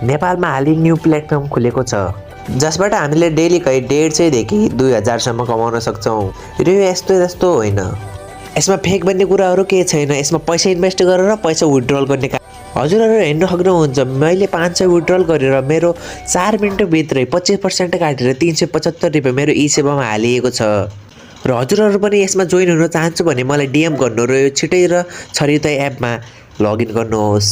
नेपालमा हालै new platform खुलेको छ जसबाट हामीले डेली कहीँ 150 देखि 2000 सम्म कमाउन सक्छौँ र यो यस्तो होइन। यसमा फेक भन्ने कुराहरू केही छैन। यसमा पैसा इन्भेस्ट गरेर पैसा विथड्रल गर्ने हजुरहरू हेर्न सक्नुहुन्छ मैले 500 विथड्रल गरेर मेरो 4 मिनेटभित्रै 25% काटेर 375 रुपियाँ मेरो ई सेवामा हालिएको छ र हजुरहरू पनि यसमा जोइन हुन चाहन्छु भने मलाई DM गर्नु र यो छिटै र छरितै एपमा लगइन गर्नुहोस्।